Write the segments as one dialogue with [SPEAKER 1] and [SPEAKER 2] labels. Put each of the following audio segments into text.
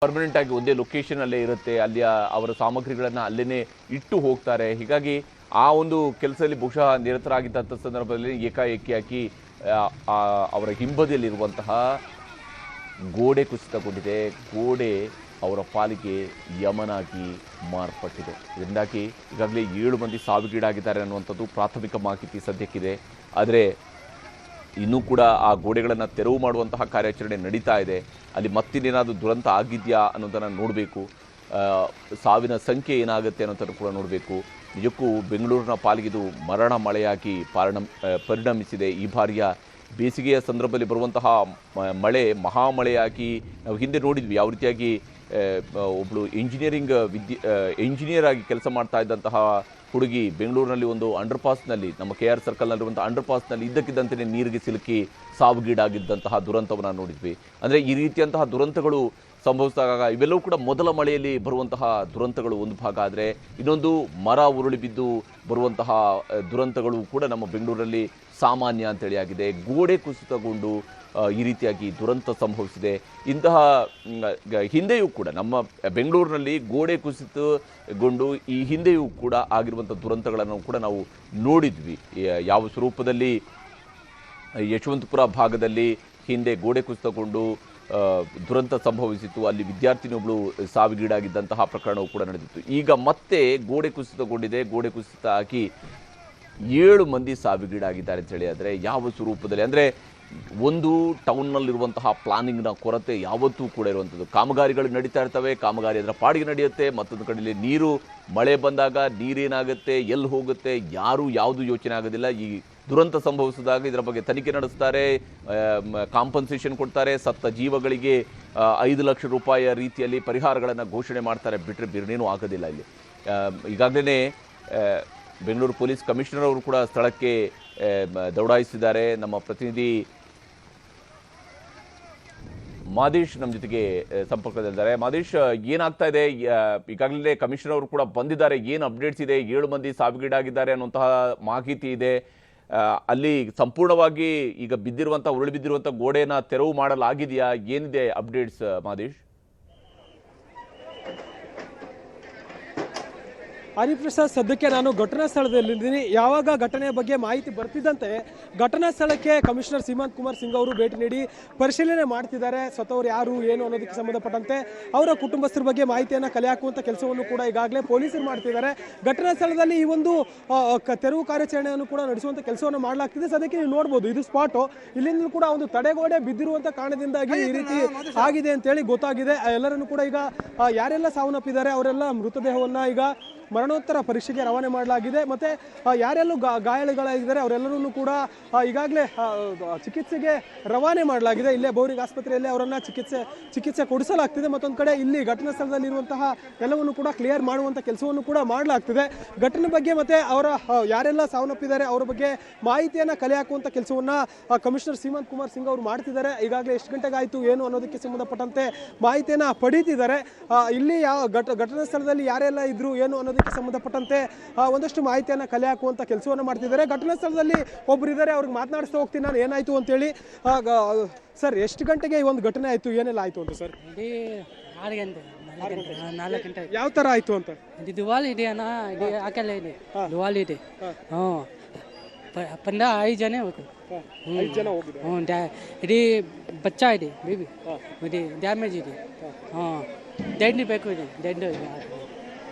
[SPEAKER 1] Permanent ಆಗಿ ಒಂದೇ location ಅಲ್ಲೇ ಇರುತ್ತೆ, ಅಲ್ಲಿ ಅವರ ಸಾಮಗ್ರಿಗಳನ್ನು ಅಲ್ಲೇನೆ ಇಟ್ಟು ಹೋಗ್ತಾರೆ. ಹೀಗಾಗಿ ಆ ಒಂದು ಕೆಲಸದಲ್ಲಿ ಬಹುಶಃ ನಿರತರಾಗಿದ್ದಂಥ ಸಂದರ್ಭದಲ್ಲಿ ಏಕಾಏಕಿಯಾಗಿ ಅವರ ಹಿಂಬದಿಯಲ್ಲಿರುವಂತಹ ಗೋಡೆ ಕುಸಿತಗೊಂಡಿದೆ. ಗೋಡೆ ಅವರ ಪಾಲಿಗೆ ಯಮನಾಗಿ ಮಾರ್ಪಟ್ಟಿದೆ. ಇದರಿಂದಾಗಿ ಈಗಾಗಲೇ 7 ಮಂದಿ ಸಾವಿಗೀಡಾಗಿದ್ದಾರೆ ಅನ್ನುವಂಥದ್ದು ಪ್ರಾಥಮಿಕ ಮಾಹಿತಿ ಸದ್ಯಕ್ಕಿದೆ. ಆದರೆ ಇನ್ನೂ ಕೂಡ ಆ ಗೋಡೆಗಳನ್ನು ತೆರವು ಮಾಡುವಂತಹ ಕಾರ್ಯಾಚರಣೆ ನಡೀತಾ ಇದೆ. ಅಲ್ಲಿ ಮತ್ತಿನ್ನೇನಾದರೂ ದುರಂತ ಆಗಿದೆಯಾ ಅನ್ನೋದನ್ನು ನೋಡಬೇಕು. ಸಾವಿನ ಸಂಖ್ಯೆ ಏನಾಗುತ್ತೆ ಅನ್ನೋದನ್ನು ಕೂಡ ನೋಡಬೇಕು. ನಿಜಕ್ಕೂ ಬೆಂಗಳೂರಿನ ಪಾಲಿಗಿದು ಮರಣ ಮಳೆಯಾಗಿ ಪರಿಣಮಿಸಿದೆ. ಈ ಬಾರಿಯ ಬೇಸಿಗೆಯ ಸಂದರ್ಭದಲ್ಲಿ ಬರುವಂತಹ ಮಳೆ ಮಹಾಮಳೆಯಾಗಿ ನಾವು ಹಿಂದೆ ನೋಡಿದ್ವಿ ಯಾವ ರೀತಿಯಾಗಿ ಒಬ್ಬಳು ಇಂಜಿನಿಯರ್ ಆಗಿ ಕೆಲಸ ಮಾಡ್ತಾ ಇದ್ದಂತಹ ಹುಡುಗಿ ಬೆಂಗಳೂರಿನಲ್ಲಿ ಒಂದು ಅಂಡರ್ ಪಾಸ್ನಲ್ಲಿ, ನಮ್ಮ KR ಸರ್ಕಲ್ನಲ್ಲಿರುವಂಥ ಅಂಡರ್ ಪಾಸ್ನಲ್ಲಿ ಇದ್ದಕ್ಕಿದ್ದಂತೆ ನೀರಿಗೆ ಸಿಲುಕಿ ಸಾವಿಗೀಡಾಗಿದ್ದಂತಹ ದುರಂತವನ್ನು ನೋಡಿದ್ವಿ. ಅಂದರೆ ಈ ರೀತಿಯಂತಹ ದುರಂತಗಳು ಸಂಭವಿಸಿದಾಗ ಇವೆಲ್ಲವೂ ಕೂಡ ಮೊದಲ ಮಳೆಯಲ್ಲಿ ಬರುವಂತಹ ದುರಂತಗಳು ಒಂದು ಭಾಗ. ಆದರೆ ಇನ್ನೊಂದು ಮರ ಉರುಳಿ ಬಿದ್ದು ಬರುವಂತಹ ದುರಂತಗಳು ಕೂಡ ನಮ್ಮ ಬೆಂಗಳೂರಲ್ಲಿ ಸಾಮಾನ್ಯ ಅಂತೇಳಿ ಆಗಿದೆ. ಗೋಡೆ ಕುಸಿತಗೊಂಡು ಈ ರೀತಿಯಾಗಿ ದುರಂತ ಸಂಭವಿಸಿದೆ. ಇಂತಹ ಹಿಂದೆಯೂ ಕೂಡ ನಮ್ಮ ಬೆಂಗಳೂರಿನಲ್ಲಿ ಗೋಡೆ ಕುಸಿತಗೊಂಡು ಈ ಹಿಂದೆಯೂ ಕೂಡ ಆಗಿರುವಂಥ ದುರಂತಗಳನ್ನು ಕೂಡ ನಾವು ನೋಡಿದ್ವಿ. ಯಾವ ಸ್ವರೂಪದಲ್ಲಿ ಯಶವಂತಪುರ ಭಾಗದಲ್ಲಿ ಹಿಂದೆ ಗೋಡೆ ಕುಸಿತಗೊಂಡು ದುರಂತ ಸಂಭವಿಸಿತು, ಅಲ್ಲಿ ವಿದ್ಯಾರ್ಥಿನಿಯೊಬ್ಬಳು ಸಾವಿಗೀಡಾಗಿದ್ದಂತಹ ಪ್ರಕರಣವು ಕೂಡ ನಡೆದಿತ್ತು. ಈಗ ಮತ್ತೆ ಗೋಡೆ ಕುಸಿತಗೊಂಡಿದೆ. ಗೋಡೆ ಕುಸಿತ ಆಗಿ 7 ಮಂದಿ ಸಾವಿಗೀಡಾಗಿದ್ದಾರೆ ಅಂತೇಳಿ. ಆದರೆ ಯಾವ ಸ್ವರೂಪದಲ್ಲಿ ಅಂದರೆ ಒಂದು ಟೌನ್ನಲ್ಲಿರುವಂತಹ ಪ್ಲಾನಿಂಗ್ನ ಕೊರತೆ ಯಾವತ್ತೂ ಕೂಡ ಇರುವಂಥದ್ದು. ಕಾಮಗಾರಿಗಳು ನಡೀತಾ ಇರ್ತವೆ, ಕಾಮಗಾರಿ ಅದರ ಪಾಡಿಗೆ ನಡೆಯುತ್ತೆ. ಮತ್ತೊಂದು ಕಡೆಯಲ್ಲಿ ನೀರು ಮಳೆ ಬಂದಾಗ ನೀರೇನಾಗುತ್ತೆ, ಎಲ್ಲಿ ಹೋಗುತ್ತೆ, ಯಾರೂ ಯಾವುದು ಯೋಚನೆ ಆಗೋದಿಲ್ಲ. ಈ ದುರಂತ ಸಂಭವಿಸಿದಾಗ ಇದರ ಬಗ್ಗೆ ತನಿಖೆ ನಡೆಸ್ತಾರೆ, ಕಾಂಪನ್ಸೇಷನ್ ಕೊಡ್ತಾರೆ, ಸತ್ತ ಜೀವಗಳಿಗೆ 5 ಲಕ್ಷ ರೂಪಾಯಿಯ ರೀತಿಯಲ್ಲಿ ಪರಿಹಾರಗಳನ್ನು ಘೋಷಣೆ ಮಾಡ್ತಾರೆ. ಬಿಟ್ಟರೆ ಬೇರೇನೂ ಆಗೋದಿಲ್ಲ. ಇಲ್ಲಿ ಈಗಾಗಲೇ ಬೆಂಗಳೂರು ಪೊಲೀಸ್ ಕಮಿಷನರ್ ಅವರು ಕೂಡ ಸ್ಥಳಕ್ಕೆ ದೌಡಾಯಿಸಿದ್ದಾರೆ. ನಮ್ಮ ಪ್ರತಿನಿಧಿ ಮಾದೇಶ್ ನಮ್ಮ ಜೊತೆಗೆ ಸಂಪರ್ಕದಲ್ಲಿದ್ದಾರೆ. ಮಾದೇಶ್, ಏನಾಗ್ತಾ ಇದೆ? ಈಗಾಗಲೇ ಕಮಿಷನರ್ ಅವರು ಕೂಡ ಬಂದಿದ್ದಾರೆ. ಏನು ಅಪ್ಡೇಟ್ಸ್ ಇದೆ? 7 ಮಂದಿ ಸಾವಿಗೀಡಾಗಿದ್ದಾರೆ ಅನ್ನುವಂತಹ ಮಾಹಿತಿ ಇದೆ. ಅಲ್ಲಿ ಸಂಪೂರ್ಣವಾಗಿ ಈಗ ಉರುಳಿ ಬಿದ್ದಿರುವಂಥ ಗೋಡೆಯನ್ನು ತೆರವು ಮಾಡಲಾಗಿದೆಯಾ? ಏನಿದೆ ಅಪ್ಡೇಟ್ಸ್ ಮಾದೇಶ್?
[SPEAKER 2] ಹರಿಪ್ರಸಾದ್, ಸದ್ಯಕ್ಕೆ ನಾನು ಘಟನಾ ಸ್ಥಳದಲ್ಲಿದ್ದೀನಿ. ಯಾವಾಗ ಘಟನೆಯ ಬಗ್ಗೆ ಮಾಹಿತಿ ಬರ್ತಿದ್ದಂತೆ ಘಟನಾ ಸ್ಥಳಕ್ಕೆ ಕಮಿಷನರ್ ಸೀಮಂತ್ ಕುಮಾರ್ ಸಿಂಗ್ ಅವರು ಭೇಟಿ ನೀಡಿ ಪರಿಶೀಲನೆ ಮಾಡ್ತಿದ್ದಾರೆ. ಸ್ವತಃ ಯಾರು ಏನು ಅನ್ನೋದಕ್ಕೆ ಸಂಬಂಧಪಟ್ಟಂತೆ ಅವರ ಕುಟುಂಬಸ್ಥರ ಬಗ್ಗೆ ಮಾಹಿತಿಯನ್ನು ಕಲೆ ಹಾಕುವಂಥ ಕೆಲಸವನ್ನು ಕೂಡ ಈಗಾಗಲೇ ಪೊಲೀಸರು ಮಾಡ್ತಿದ್ದಾರೆ. ಘಟನಾ ಸ್ಥಳದಲ್ಲಿ ಈ ಒಂದು ತೆರವು ಕಾರ್ಯಾಚರಣೆಯನ್ನು ಕೂಡ ನಡೆಸುವಂಥ ಕೆಲಸವನ್ನು ಮಾಡಲಾಗ್ತಿದೆ. ಸದ್ಯಕ್ಕೆ ನೀವು ನೋಡ್ಬೋದು, ಇದು ಸ್ಪಾಟು. ಇಲ್ಲಿಂದಲೂ ಕೂಡ ಒಂದು ತಡೆಗೋಡೆ ಬಿದ್ದಿರುವಂಥ ಕಾರಣದಿಂದಾಗಿ ಈ ರೀತಿ ಆಗಿದೆ ಅಂತೇಳಿ ಗೊತ್ತಾಗಿದೆ. ಎಲ್ಲರನ್ನು ಕೂಡ ಈಗ ಯಾರೆಲ್ಲ ಸಾವನ್ನಪ್ಪಿದ್ದಾರೆ ಅವರೆಲ್ಲ ಮೃತದೇಹವನ್ನು ಈಗ ಮರಣೋತ್ತರ ಪರೀಕ್ಷೆಗೆ ರವಾನೆ ಮಾಡಲಾಗಿದೆ. ಮತ್ತು ಯಾರೆಲ್ಲೂ ಗಾಯಾಳುಗಳಾಗಿದ್ದಾರೆ ಅವರೆಲ್ಲರೂ ಕೂಡ ಈಗಾಗಲೇ ಚಿಕಿತ್ಸೆಗೆ ರವಾನೆ ಮಾಡಲಾಗಿದೆ. ಇಲ್ಲೇ ಬೌರಿಂಗ್ ಆಸ್ಪತ್ರೆಯಲ್ಲಿ ಅವರನ್ನು ಚಿಕಿತ್ಸೆ ಕೊಡಿಸಲಾಗ್ತಿದೆ. ಮತ್ತೊಂದು ಕಡೆ ಇಲ್ಲಿ ಘಟನಾ ಸ್ಥಳದಲ್ಲಿರುವಂತಹ ಎಲ್ಲವನ್ನು ಕೂಡ ಕ್ಲಿಯರ್ ಮಾಡುವಂಥ ಕೆಲಸವನ್ನು ಕೂಡ ಮಾಡಲಾಗ್ತಿದೆ. ಘಟನೆ ಬಗ್ಗೆ ಮತ್ತು ಅವರ ಯಾರೆಲ್ಲ ಸಾವನ್ನಪ್ಪಿದ್ದಾರೆ ಅವರ ಬಗ್ಗೆ ಮಾಹಿತಿಯನ್ನು ಕಲೆ ಹಾಕುವಂಥ ಕೆಲಸವನ್ನು ಕಮಿಷನರ್ ಸೀಮಂತ್ ಕುಮಾರ್ ಸಿಂಗ್ ಅವರು ಮಾಡ್ತಿದ್ದಾರೆ. ಈಗಾಗಲೇ ಎಷ್ಟು ಗಂಟೆಗೆ ಆಯಿತು ಏನು ಅನ್ನೋದಕ್ಕೆ ಸಂಬಂಧಪಟ್ಟಂತೆ ಮಾಹಿತಿಯನ್ನು ಪಡೀತಿದ್ದಾರೆ. ಇಲ್ಲಿ ಘಟನಾ ಸ್ಥಳದಲ್ಲಿ ಯಾರೆಲ್ಲ ಇದ್ರು ಏನು ಅನ್ನೋದಕ್ಕೆ ಸಂಬಂಧಪಟ್ಟಂತೆ ಒಂದಷ್ಟು ಮಾಹಿತಿಯನ್ನು ಕಲೆ ಹಾಕುವಂಥ ಕೆಲಸವನ್ನು ಮಾಡ್ತಿದ್ದಾರೆ. ಘಟನಾ ಸ್ಥಳದಲ್ಲಿ ಒಬ್ಬರು ಇದ್ದಾರೆ, ಅವ್ರಿಗೆ ಮಾತನಾಡಿಸ್ತಾ ಹೋಗ್ತೀನಿ ನಾನು ಏನಾಯಿತು ಅಂತೇಳಿ. ಸರ್, ಎಷ್ಟು ಗಂಟೆಗೆ ಈ ಒಂದು ಘಟನೆ ಆಯಿತು, ಏನೆಲ್ಲ ಆಯಿತು ಅಂತ ಸರ್?
[SPEAKER 3] 4 ಗಂಟೆ.
[SPEAKER 2] ಯಾವ ಥರ ಆಯಿತು ಅಂತ?
[SPEAKER 3] ಇದು ದಿವಾಲಿ ಇದೆ ಅಣ್ಣ, ಇದು ಹಾಕಲ್ಲ ಇದೆ ದಿವಾಲಿ ಇದೆ. ಪಂಡ 5 ಜನ ಹೋಗ್ತು.
[SPEAKER 2] 5 ಜನ ಹೋಗಿದ್ರು.
[SPEAKER 3] ಇಡೀ ಬಚ್ಚ ಇದೆ, ಬೇಬಿ ಇದೆ, ಡ್ಯಾಮೇಜ್ ಇದೆ. ದಂಡಿ ಬೇಕು ಇದೆ, ದಂಡ.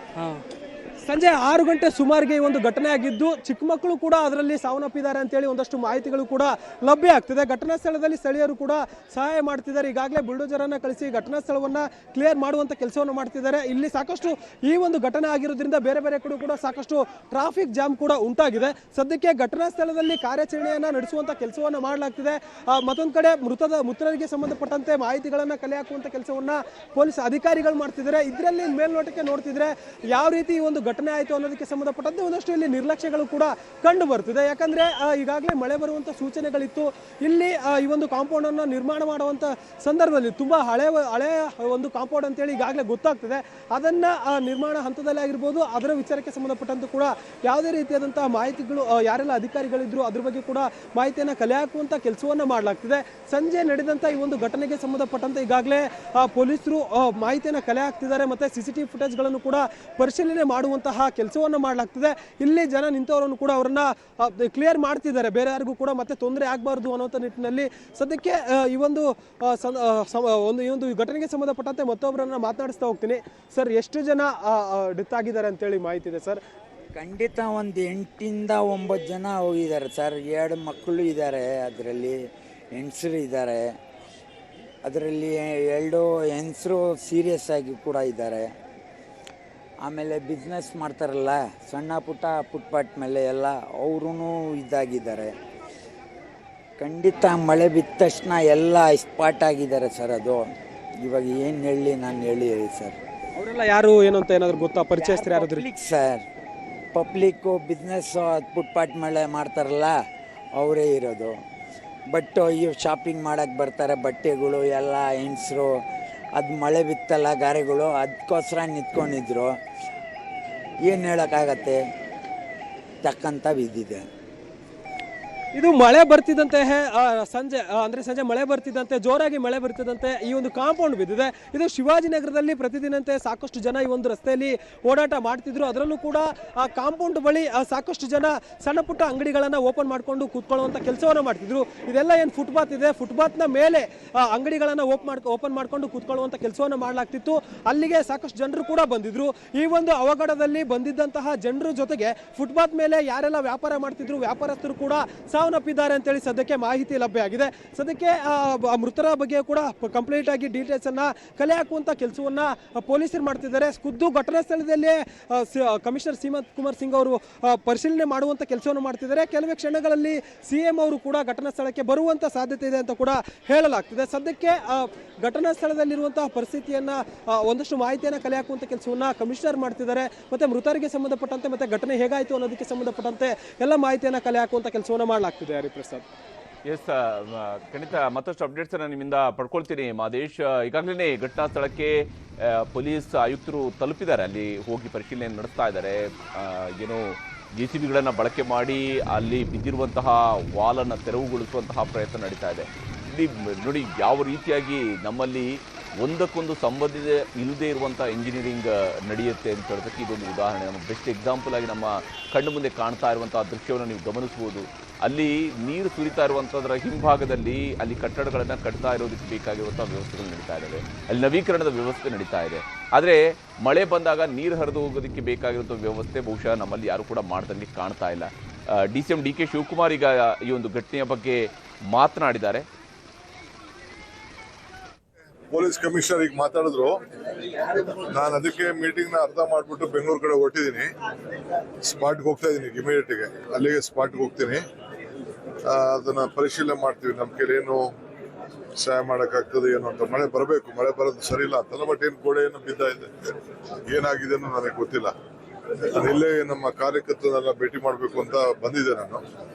[SPEAKER 2] ಸಂಜೆ 6 ಗಂಟೆ ಸುಮಾರಿಗೆ ಈ ಒಂದು ಘಟನೆ ಆಗಿದ್ದು ಚಿಕ್ಕ ಮಕ್ಕಳು ಕೂಡ ಅದರಲ್ಲಿ ಸಾವನ್ನಪ್ಪಿದ್ದಾರೆ ಅಂತೇಳಿ ಒಂದಷ್ಟು ಮಾಹಿತಿಗಳು ಕೂಡ ಲಭ್ಯ ಆಗ್ತಿದೆ. ಘಟನಾ ಸ್ಥಳದಲ್ಲಿ ಸ್ಥಳೀಯರು ಕೂಡ ಸಹಾಯ ಮಾಡ್ತಿದ್ದಾರೆ. ಈಗಾಗಲೇ ಬುಲ್ಡೋಜರನ್ನು ಕಳಿಸಿ ಘಟನಾ ಸ್ಥಳವನ್ನು ಕ್ಲಿಯರ್ ಮಾಡುವಂಥ ಕೆಲಸವನ್ನು ಮಾಡ್ತಿದ್ದಾರೆ. ಇಲ್ಲಿ ಸಾಕಷ್ಟು ಈ ಒಂದು ಘಟನೆ ಆಗಿರೋದ್ರಿಂದ ಬೇರೆ ಬೇರೆ ಕಡೆ ಕೂಡ ಸಾಕಷ್ಟು ಟ್ರಾಫಿಕ್ ಜಾಮ್ ಕೂಡ ಉಂಟಾಗಿದೆ. ಸದ್ಯಕ್ಕೆ ಘಟನಾ ಸ್ಥಳದಲ್ಲಿ ಕಾರ್ಯಾಚರಣೆಯನ್ನು ನಡೆಸುವಂಥ ಕೆಲಸವನ್ನು ಮಾಡಲಾಗ್ತಿದೆ. ಮತ್ತೊಂದು ಕಡೆ ಮೃತರಿಗೆ ಸಂಬಂಧಪಟ್ಟಂತೆ ಮಾಹಿತಿಗಳನ್ನು ಕಲೆ ಹಾಕುವಂಥ ಕೆಲಸವನ್ನು ಪೊಲೀಸ್ ಅಧಿಕಾರಿಗಳು ಮಾಡ್ತಿದ್ದಾರೆ. ಇದರಲ್ಲಿ ಮೇಲ್ನೋಟಕ್ಕೆ ನೋಡ್ತಿದ್ರೆ ಯಾವ ರೀತಿ ಈ ಒಂದು ಘಟನೆ ಆಯಿತು ಅನ್ನೋದಕ್ಕೆ ಸಂಬಂಧಪಟ್ಟಂತೆ ಒಂದಷ್ಟು ಇಲ್ಲಿ ನಿರ್ಲಕ್ಷ್ಯಗಳು ಕೂಡ ಕಂಡು ಬರ್ತಿದೆ. ಯಾಕಂದ್ರೆ ಈಗಾಗಲೇ ಮಳೆ ಬರುವಂಥ ಸೂಚನೆಗಳಿತ್ತು. ಇಲ್ಲಿ ಈ ಒಂದು ಕಾಂಪೌಂಡ್ ಅನ್ನು ನಿರ್ಮಾಣ ಮಾಡುವಂಥ ಸಂದರ್ಭದಲ್ಲಿ ತುಂಬಾ ಹಳೆಯ ಒಂದು ಕಾಂಪೌಂಡ್ ಅಂತೇಳಿ ಈಗಾಗಲೇ ಗೊತ್ತಾಗ್ತದೆ. ಅದನ್ನ ನಿರ್ಮಾಣ ಹಂತದಲ್ಲಿ ಆಗಿರ್ಬೋದು, ಅದರ ವಿಚಾರಕ್ಕೆ ಸಂಬಂಧಪಟ್ಟಂತೆ ಕೂಡ ಯಾವುದೇ ರೀತಿಯಾದಂತಹ ಮಾಹಿತಿಗಳು ಯಾರೆಲ್ಲ ಅಧಿಕಾರಿಗಳಿದ್ರು ಅದ್ರ ಬಗ್ಗೆ ಕೂಡ ಮಾಹಿತಿಯನ್ನು ಕಲೆ ಹಾಕುವಂತ ಕೆಲಸವನ್ನ ಮಾಡಲಾಗ್ತಿದೆ. ಸಂಜೆ ನಡೆದಂತ ಈ ಒಂದು ಘಟನೆಗೆ ಸಂಬಂಧಪಟ್ಟಂತೆ ಈಗಾಗಲೇ ಪೊಲೀಸರು ಮಾಹಿತಿಯನ್ನು ಕಲೆ ಹಾಕ್ತಿದ್ದಾರೆ. ಮತ್ತೆ CCTV ಫುಟೇಜ್ಗಳನ್ನು ಕೂಡ ಪರಿಶೀಲನೆ ಮಾಡುವಂತಹ ಕೆಲಸವನ್ನು ಮಾಡಲಾಗ್ತಿದೆ. ಇಲ್ಲಿ ಜನ ನಿಂತವರನ್ನು ಕೂಡ ಅವರನ್ನ ಕ್ಲಿಯರ್ ಮಾಡ್ತಿದ್ದಾರೆ, ಬೇರೆ ಯಾರಿಗೂ ಕೂಡ ಮತ್ತೆ ತೊಂದರೆ ಆಗಬಾರ್ದು ಅನ್ನುವಂಥ ನಿಟ್ಟಿನಲ್ಲಿ. ಸದ್ಯಕ್ಕೆ ಈ ಒಂದು ಘಟನೆಗೆ ಸಂಬಂಧಪಟ್ಟಂತೆ ಮತ್ತೊಬ್ಬರನ್ನ ಮಾತನಾಡಿಸ್ತಾ ಹೋಗ್ತೀನಿ. ಸರ್, ಎಷ್ಟು ಜನ ಡೆತ್ ಆಗಿದ್ದಾರೆ ಅಂತೇಳಿ ಮಾಹಿತಿ ಇದೆ ಸರ್?
[SPEAKER 4] ಖಂಡಿತ ಒಂದು 8 ಇಂದ 9 ಜನ ಹೋಗಿದ್ದಾರೆ ಸರ್. 2 ಮಕ್ಕಳು ಇದ್ದಾರೆ, ಅದರಲ್ಲಿ ಹೆಂಗಸರು ಇದ್ದಾರೆ, ಅದರಲ್ಲಿ 2 ಹೆಂಗಸರು ಸೀರಿಯಸ್ ಆಗಿ ಕೂಡ ಇದ್ದಾರೆ. ಆಮೇಲೆ ಬಿಸ್ನೆಸ್ ಮಾಡ್ತಾರಲ್ಲ ಸಣ್ಣ ಪುಟ್ಟ ಫುಟ್ಪಾತ್ ಮೇಲೆ ಎಲ್ಲ ಅವರೂ ಇದಾಗಿದ್ದಾರೆ. ಖಂಡಿತ ಮಳೆ ಬಿದ್ದ ತಕ್ಷಣ ಎಲ್ಲ ಸ್ಪಾಟ್ ಆಗಿದ್ದಾರೆ ಸರ್. ಅದು ಇವಾಗ ಏನು ಹೇಳಿ ನಾನು ಹೇಳಿ ಸರ್.
[SPEAKER 2] ಅವರೆಲ್ಲ ಯಾರು ಏನು ಅಂತ ಏನಾದ್ರು ಗೊತ್ತಾ? ಪರಿಚಯಸ್ಥರು ಯಾರಾದ್ರು?
[SPEAKER 4] ಸರ್, ಪಬ್ಲಿಕ್ಕು ಬಿಸ್ನೆಸ್ ಫುಟ್ಪಾತ್ ಮೇಲೆ ಮಾಡ್ತಾರಲ್ಲ ಅವರೇ ಇರೋದು. ಬಟ್ ಇವು ಶಾಪಿಂಗ್ ಮಾಡೋಕ್ಕೆ ಬರ್ತಾರೆ, ಬಟ್ಟೆಗಳು ಎಲ್ಲ ಹೆಂಗಸರು. ಅದು ಮಳೆ ಬಿತ್ತಲ್ಲ ಗಾರೆಗಳು, ಅದಕ್ಕೋಸ್ಕರ ನಿಂತ್ಕೊಂಡಿದ್ರು. ಏನು ಹೇಳೋಕ್ಕಾಗತ್ತೆ, ತಕ್ಕಂತ ಬಿದ್ದಿದೆ.
[SPEAKER 2] ಇದು ಮಳೆ ಬರ್ತಿದ್ದಂತೆ ಸಂಜೆ ಮಳೆ ಬರ್ತಿದ್ದಂತೆ, ಜೋರಾಗಿ ಮಳೆ ಬರ್ತಿದ್ದಂತೆ ಈ ಒಂದು ಕಾಂಪೌಂಡ್ ಬಿದ್ದಿದೆ. ಇದು ಶಿವಾಜಿನಗರದಲ್ಲಿ ಪ್ರತಿದಿನಂತೆ ಸಾಕಷ್ಟು ಜನ ಈ ಒಂದು ರಸ್ತೆಯಲ್ಲಿ ಓಡಾಟ ಮಾಡ್ತಿದ್ರು. ಅದರಲ್ಲೂ ಕೂಡ ಆ ಕಾಂಪೌಂಡ್ ಬಳಿ ಸಾಕಷ್ಟು ಜನ ಸಣ್ಣ ಪುಟ್ಟ ಅಂಗಡಿಗಳನ್ನ ಓಪನ್ ಮಾಡ್ಕೊಂಡು ಕೂತ್ಕೊಳ್ಳುವಂತ ಕೆಲಸವನ್ನ ಮಾಡ್ತಿದ್ರು. ಇದೆಲ್ಲ ಏನು ಫುಟ್ಪಾತ್ ಇದೆ, ಫುಟ್ಪಾತ್ನ ಮೇಲೆ ಅಂಗಡಿಗಳನ್ನ ಓಪನ್ ಮಾಡ್ಕೊಂಡು ಕೂತ್ಕೊಳ್ಳುವಂತ ಕೆಲಸವನ್ನ ಮಾಡಲಾಗ್ತಿತ್ತು. ಅಲ್ಲಿಗೆ ಸಾಕಷ್ಟು ಜನರು ಕೂಡ ಬಂದಿದ್ರು. ಈ ಒಂದು ಅವಘಡದಲ್ಲಿ ಬಂದಿದ್ದಂತಹ ಜನರ ಜೊತೆಗೆ ಫುಟ್ಪಾತ್ ಮೇಲೆ ಯಾರೆಲ್ಲ ವ್ಯಾಪಾರ ಮಾಡ್ತಿದ್ರು ವ್ಯಾಪಾರಸ್ಥರು ಕೂಡ ಸಾವನ್ನಪ್ಪಿದ್ದಾರೆ ಅಂತೇಳಿ ಸದ್ಯಕ್ಕೆ ಮಾಹಿತಿ ಲಭ್ಯ ಆಗಿದೆ. ಸದ್ಯಕ್ಕೆ ಮೃತರ ಬಗ್ಗೆ ಕೂಡ ಕಂಪ್ಲೀಟ್ ಆಗಿ ಡೀಟೇಲ್ಸ್ ಅನ್ನ ಕಲೆ ಹಾಕುವಂತ ಕೆಲಸವನ್ನ ಪೊಲೀಸರು ಮಾಡ್ತಿದ್ದಾರೆ. ಖುದ್ದು ಘಟನಾ ಸ್ಥಳದಲ್ಲಿ ಕಮಿಷನರ್ ಸೀಮಂತ್ ಕುಮಾರ್ ಸಿಂಗ್ ಅವರು ಪರಿಶೀಲನೆ ಮಾಡುವಂತ ಕೆಲಸವನ್ನು ಮಾಡ್ತಿದ್ದಾರೆ. ಕೆಲವೇ ಕ್ಷಣಗಳಲ್ಲಿ CM ಅವರು ಕೂಡ ಘಟನಾ ಸ್ಥಳಕ್ಕೆ ಬರುವಂತ ಸಾಧ್ಯತೆ ಇದೆ ಅಂತ ಕೂಡ ಹೇಳಲಾಗ್ತಿದೆ. ಸದ್ಯಕ್ಕೆ ಘಟನಾ ಸ್ಥಳದಲ್ಲಿರುವಂತಹ ಪರಿಸ್ಥಿತಿಯನ್ನ ಒಂದಷ್ಟು ಮಾಹಿತಿಯನ್ನ ಕಲೆ ಹಾಕುವಂತ ಕೆಲಸವನ್ನ ಕಮಿಷನರ್ ಮಾಡ್ತಿದ್ದಾರೆ. ಮತ್ತೆ ಮೃತರಿಗೆ ಸಂಬಂಧಪಟ್ಟಂತೆ ಮತ್ತೆ ಘಟನೆ ಹೇಗಾಯಿತು ಅನ್ನೋದಕ್ಕೆ ಸಂಬಂಧಪಟ್ಟಂತೆ ಎಲ್ಲ ಮಾಹಿತಿಯನ್ನ ಕಲೆ ಹಾಕುವಂತ ಕೆಲಸವನ್ನ ಮಾಡಲಾಗ್ತಿದೆ. ಹರಿಪ್ರಸಾದ್.
[SPEAKER 1] ಎಸ್, ಖಂಡಿತ ಮತ್ತಷ್ಟು ಅಪ್ಡೇಟ್ಸ್ ಅನ್ನ ನಿಮ್ಮಿಂದ ಪಡ್ಕೊಳ್ತೀನಿ ಮಾದೇಶ್. ಈಗಾಗಲೇ ಘಟನಾ ಸ್ಥಳಕ್ಕೆ ಪೊಲೀಸ್ ಆಯುಕ್ತರು ತಲುಪಿದ್ದಾರೆ, ಅಲ್ಲಿ ಹೋಗಿ ಪರಿಶೀಲನೆ ನಡೆಸ್ತಾ ಇದ್ದಾರೆ. ಏನು JCBಗಳನ್ನು ಬಳಕೆ ಮಾಡಿ ಅಲ್ಲಿ ಬಿದ್ದಿರುವಂತಹ ವಾಲನ್ನು ತೆರವುಗೊಳಿಸುವಂತಹ ಪ್ರಯತ್ನ ನಡೀತಾ ಇದೆ. ಇಲ್ಲಿ ನೋಡಿ ಯಾವ ರೀತಿಯಾಗಿ ನಮ್ಮಲ್ಲಿ ಒಂದಕ್ಕೊಂದು ಸಂಬಂಧ ಇಲ್ಲದೆ ಇರುವಂಥ ಇಂಜಿನಿಯರಿಂಗ್ ನಡೆಯುತ್ತೆ ಅಂತ ಹೇಳೋದಕ್ಕೆ ಇದೊಂದು ಉದಾಹರಣೆ. ನಮ್ಮ ಬೆಸ್ಟ್ ಎಕ್ಸಾಂಪಲ್ ಆಗಿ ನಮ್ಮ ಕಣ್ಣು ಮುಂದೆ ಕಾಣ್ತಾ ಇರುವಂತಹ ದೃಶ್ಯವನ್ನು ನೀವು ಗಮನಿಸ್ಬೋದು. ಅಲ್ಲಿ ನೀರು ಸುರಿತಾ ಇರುವಂಥದ್ರ ಹಿಂಭಾಗದಲ್ಲಿ ಅಲ್ಲಿ ಕಟ್ಟಡಗಳನ್ನು ಕಟ್ತಾ ಇರೋದಕ್ಕೆ ಬೇಕಾಗಿರುವಂಥ ವ್ಯವಸ್ಥೆಗಳು ನಡೀತಾ ಇದ್ದಾವೆ. ಅಲ್ಲಿ ನವೀಕರಣದ ವ್ಯವಸ್ಥೆ ನಡೀತಾ ಇದೆ. ಆದರೆ ಮಳೆ ಬಂದಾಗ ನೀರು ಹರಿದು ಹೋಗೋದಕ್ಕೆ ಬೇಕಾಗಿರುವಂಥ ವ್ಯವಸ್ಥೆ ಬಹುಶಃ ನಮ್ಮಲ್ಲಿ ಯಾರು ಕೂಡ ಮಾಡ್ದಂಗೆ ಕಾಣ್ತಾ ಇಲ್ಲ. DCM DK ಶಿವಕುಮಾರ್ ಈಗ ಈ ಒಂದು ಘಟನೆಯ ಬಗ್ಗೆ ಮಾತನಾಡಿದ್ದಾರೆ.
[SPEAKER 5] ಪೊಲೀಸ್ ಕಮಿಷನರ್ ಈಗ ಮಾತಾಡಿದ್ರು. ನಾನು ಅದಕ್ಕೆ ಮೀಟಿಂಗ್ ನ ಅರ್ಥ ಮಾಡ್ಬಿಟ್ಟು ಬೆಂಗಳೂರು ಕಡೆ ಹೊರಟಿದ್ದೀನಿ. ಸ್ಪಾಟ್ಗೆ ಹೋಗ್ತಾ ಇದ್ದೀನಿ, ಇಮಿಡಿಯೇಟ್ಗೆ ಅಲ್ಲಿಗೆ ಸ್ಪಾಟ್ಗೆ ಹೋಗ್ತೀನಿ. ಅದನ್ನ ಪರಿಶೀಲನೆ ಮಾಡ್ತೀವಿ. ನಮ್ಮ ಕೈಲಿ ಏನು ಸಹಾಯ ಮಾಡೋಕ್ಕಾಗ್ತದೆ ಏನು ಅಂತ. ಮಳೆ ಬರಬೇಕು, ಮಳೆ ಬರೋದು ಸರಿ ಇಲ್ಲ ಅಂತಲ್ಲ. ಬಟ್ ಏನು ಗೋಡೆ ಏನು ಬಿದ್ದ ಇದೆ, ಏನಾಗಿದೆ ಅನ್ನೋ ನನಗೆ ಗೊತ್ತಿಲ್ಲ. ನಾನು ಇಲ್ಲೇ ನಮ್ಮ ಕಾರ್ಯಕರ್ತರನ್ನೆಲ್ಲ ಭೇಟಿ ಮಾಡಬೇಕು ಅಂತ ಬಂದಿದ್ದೆ ನಾನು.